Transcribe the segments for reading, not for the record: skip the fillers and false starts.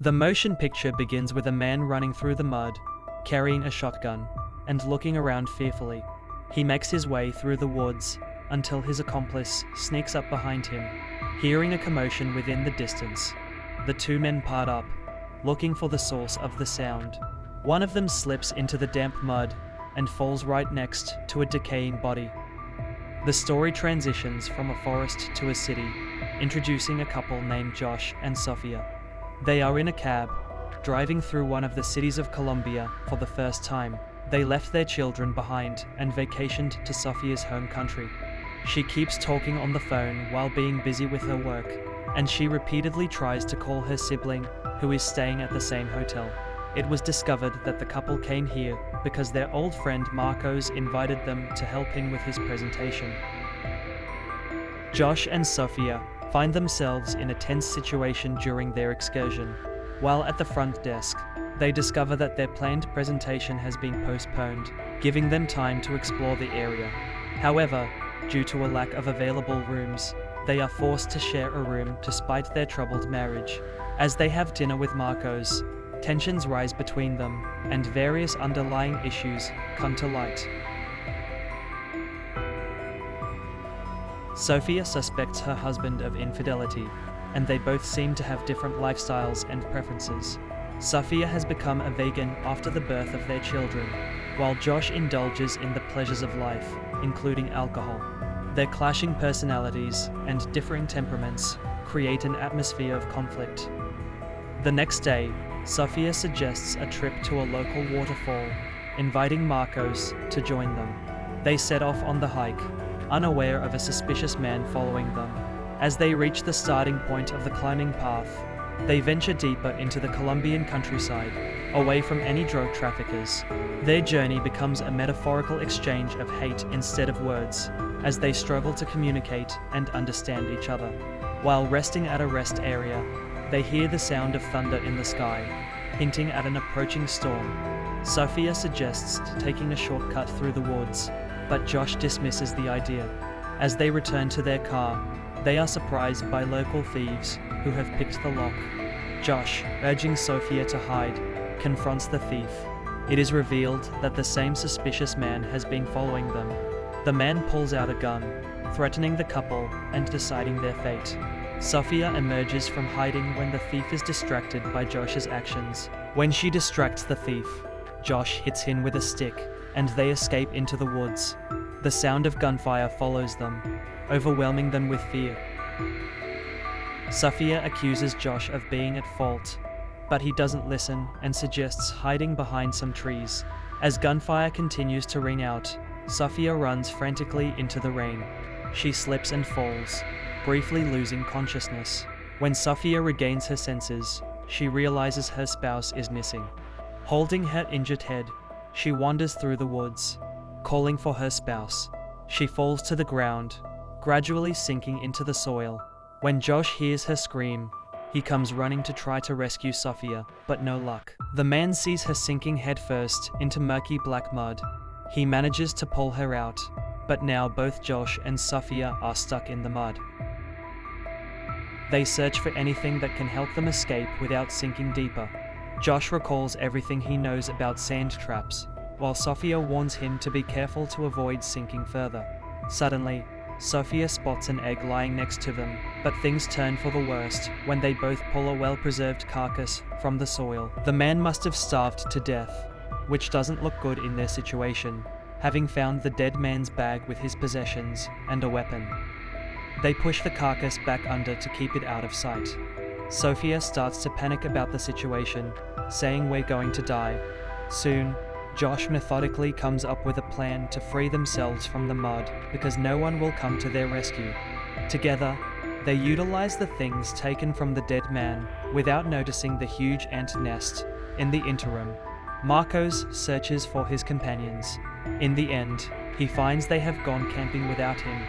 The motion picture begins with a man running through the mud, carrying a shotgun, and looking around fearfully. He makes his way through the woods until his accomplice sneaks up behind him. Hearing a commotion within the distance, the two men part up, looking for the source of the sound. One of them slips into the damp mud and falls right next to a decaying body. The story transitions from a forest to a city, introducing a couple named Josh and Sophia. They are in a cab, driving through one of the cities of Colombia for the first time. They left their children behind and vacationed to Sophia's home country. She keeps talking on the phone while being busy with her work, and she repeatedly tries to call her sibling, who is staying at the same hotel. It was discovered that the couple came here because their old friend Marcos invited them to help him with his presentation. Josh and Sophia find themselves in a tense situation during their excursion. While at the front desk, they discover that their planned presentation has been postponed, giving them time to explore the area. However, due to a lack of available rooms, they are forced to share a room despite their troubled marriage. As they have dinner with Marcos, tensions rise between them, and various underlying issues come to light. Sophia suspects her husband of infidelity, and they both seem to have different lifestyles and preferences. Sophia has become a vegan after the birth of their children, while Josh indulges in the pleasures of life, including alcohol. Their clashing personalities and differing temperaments create an atmosphere of conflict. The next day, Sophia suggests a trip to a local waterfall, inviting Marcos to join them. They set off on the hike, unaware of a suspicious man following them. As they reach the starting point of the climbing path, they venture deeper into the Colombian countryside, away from any drug traffickers. Their journey becomes a metaphorical exchange of hate instead of words, as they struggle to communicate and understand each other. While resting at a rest area, they hear the sound of thunder in the sky, hinting at an approaching storm. Sophia suggests taking a shortcut through the woods, but Josh dismisses the idea. As they return to their car, they are surprised by local thieves who have picked the lock. Josh, urging Sophia to hide, confronts the thief. It is revealed that the same suspicious man has been following them. The man pulls out a gun, threatening the couple and deciding their fate. Sophia emerges from hiding when the thief is distracted by Josh's actions. When she distracts the thief, Josh hits him with a stick, and they escape into the woods. The sound of gunfire follows them, overwhelming them with fear. Sophia accuses Josh of being at fault, but he doesn't listen and suggests hiding behind some trees. As gunfire continues to ring out, Sophia runs frantically into the rain. She slips and falls, briefly losing consciousness. When Sophia regains her senses, she realizes her spouse is missing. Holding her injured head, she wanders through the woods, calling for her spouse. She falls to the ground, gradually sinking into the soil. When Josh hears her scream, he comes running to try to rescue Sophia, but no luck. The man sees her sinking headfirst into murky black mud. He manages to pull her out, but now both Josh and Sophia are stuck in the mud. They search for anything that can help them escape without sinking deeper. Josh recalls everything he knows about sand traps, while Sophia warns him to be careful to avoid sinking further. Suddenly, Sophia spots an egg lying next to them, but things turn for the worst when they both pull a well-preserved carcass from the soil. The man must have starved to death, which doesn't look good in their situation, having found the dead man's bag with his possessions and a weapon. They push the carcass back under to keep it out of sight. Sophia starts to panic about the situation, saying we're going to die. Soon, Josh methodically comes up with a plan to free themselves from the mud because no one will come to their rescue. Together, they utilize the things taken from the dead man without noticing the huge ant nest. In the interim, Marcos searches for his companions. In the end, he finds they have gone camping without him.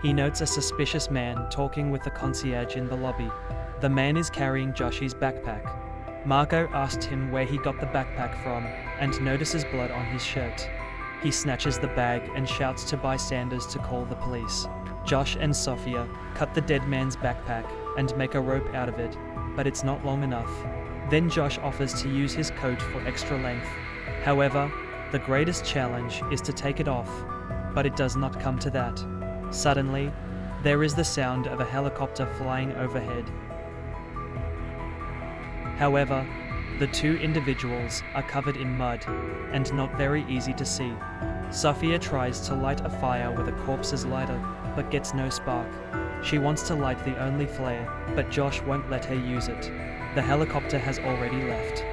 He notes a suspicious man talking with the concierge in the lobby. The man is carrying Josh's backpack. Marco asked him where he got the backpack from and notices blood on his shirt. He snatches the bag and shouts to bystanders to call the police. Josh and Sophia cut the dead man's backpack and make a rope out of it, but it's not long enough. Then Josh offers to use his coat for extra length. However, the greatest challenge is to take it off, but it does not come to that. Suddenly, there is the sound of a helicopter flying overhead. However, the two individuals are covered in mud and not very easy to see. Sophia tries to light a fire with a corpse's lighter, but gets no spark. She wants to light the only flare, but Josh won't let her use it. The helicopter has already left.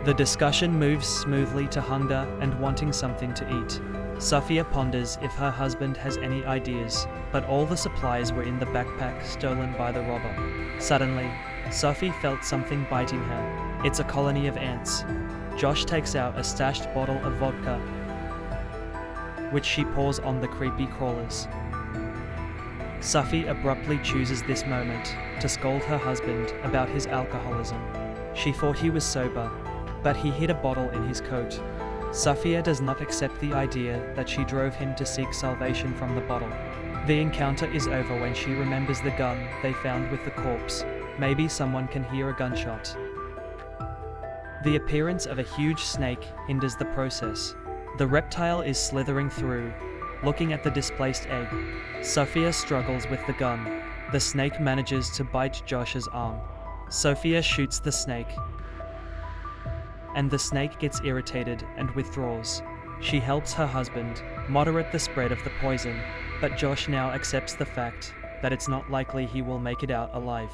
The discussion moves smoothly to hunger and wanting something to eat. Sophia ponders if her husband has any ideas, but all the supplies were in the backpack stolen by the robber. Suddenly, Sophie felt something biting her. It's a colony of ants. Josh takes out a stashed bottle of vodka, which she pours on the creepy crawlers. Sophie abruptly chooses this moment to scold her husband about his alcoholism. She thought he was sober, but he hid a bottle in his coat. Sophia does not accept the idea that she drove him to seek salvation from the bottle. The encounter is over when she remembers the gun they found with the corpse. Maybe someone can hear a gunshot. The appearance of a huge snake hinders the process. The reptile is slithering through, looking at the displaced egg. Sophia struggles with the gun. The snake manages to bite Josh's arm. Sophia shoots the snake, and the snake gets irritated and withdraws. She helps her husband moderate the spread of the poison, but Josh now accepts the fact that it's not likely he will make it out alive.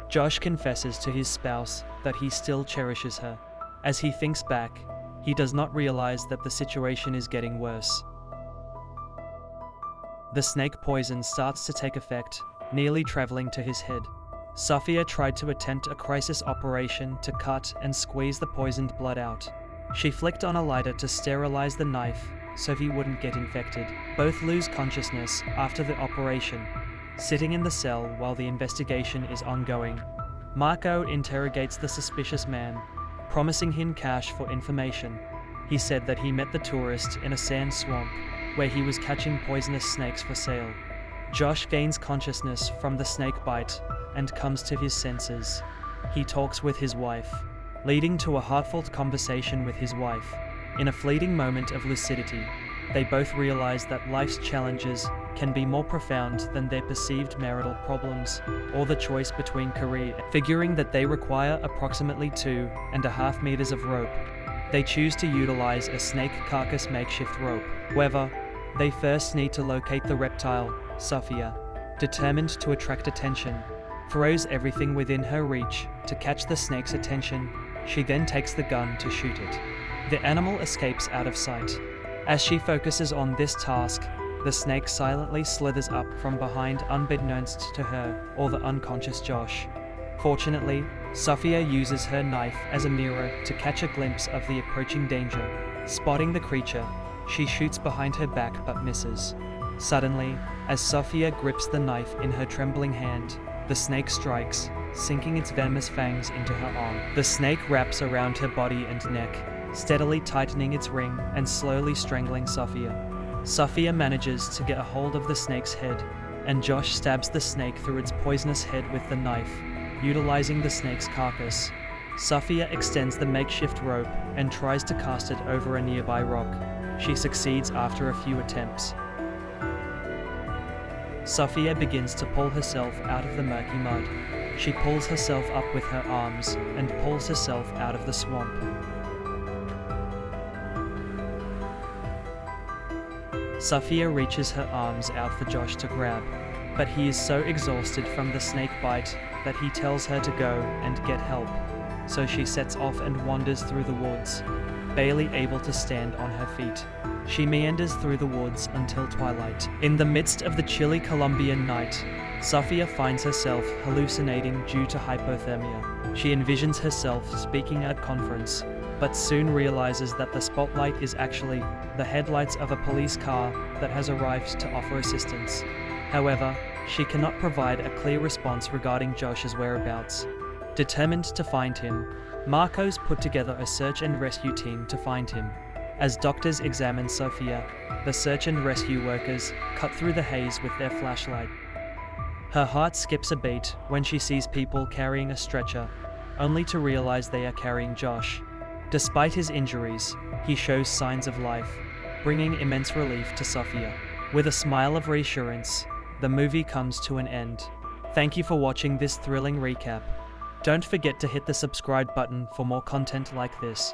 Josh confesses to his spouse that he still cherishes her. As he thinks back, he does not realize that the situation is getting worse. The snake poison starts to take effect, nearly traveling to his head. Sophia tried to attempt a crisis operation to cut and squeeze the poisoned blood out. She flicked on a lighter to sterilize the knife so he wouldn't get infected. Both lose consciousness after the operation. Sitting in the cell while the investigation is ongoing, Marco interrogates the suspicious man, promising him cash for information. He said that he met the tourist in a sand swamp where he was catching poisonous snakes for sale. Josh gains consciousness from the snake bite and comes to his senses. He talks with his wife, leading to a heartfelt conversation with his wife. In a fleeting moment of lucidity, they both realize that life's challenges can be more profound than their perceived marital problems, or the choice between career. Figuring that they require approximately 2.5 meters of rope, they choose to utilize a snake carcass makeshift rope. However, they first need to locate the reptile. Sophia, determined to attract attention, throws everything within her reach to catch the snake's attention. She then takes the gun to shoot it. The animal escapes out of sight. As she focuses on this task, the snake silently slithers up from behind unbeknownst to her or the unconscious Josh. Fortunately, Sophia uses her knife as a mirror to catch a glimpse of the approaching danger. Spotting the creature, she shoots behind her back but misses. Suddenly, as Sophia grips the knife in her trembling hand, the snake strikes, sinking its venomous fangs into her arm. The snake wraps around her body and neck, steadily tightening its ring and slowly strangling Sophia. Sophia manages to get a hold of the snake's head, and Josh stabs the snake through its poisonous head with the knife, utilizing the snake's carcass. Sophia extends the makeshift rope and tries to cast it over a nearby rock. She succeeds after a few attempts. Sophia begins to pull herself out of the murky mud. She pulls herself up with her arms and pulls herself out of the swamp. Sophia reaches her arms out for Josh to grab, but he is so exhausted from the snake bite that he tells her to go and get help. So she sets off and wanders through the woods, barely able to stand on her feet. She meanders through the woods until twilight. In the midst of the chilly Colombian night, Sophia finds herself hallucinating due to hypothermia. She envisions herself speaking at a conference, but soon realizes that the spotlight is actually the headlights of a police car that has arrived to offer assistance. However, she cannot provide a clear response regarding Josh's whereabouts. Determined to find him, Marcos put together a search and rescue team to find him. As doctors examine Sophia, the search and rescue workers cut through the haze with their flashlight. Her heart skips a beat when she sees people carrying a stretcher, only to realize they are carrying Josh. Despite his injuries, he shows signs of life, bringing immense relief to Sophia. With a smile of reassurance, the movie comes to an end. Thank you for watching this thrilling recap. Don't forget to hit the subscribe button for more content like this.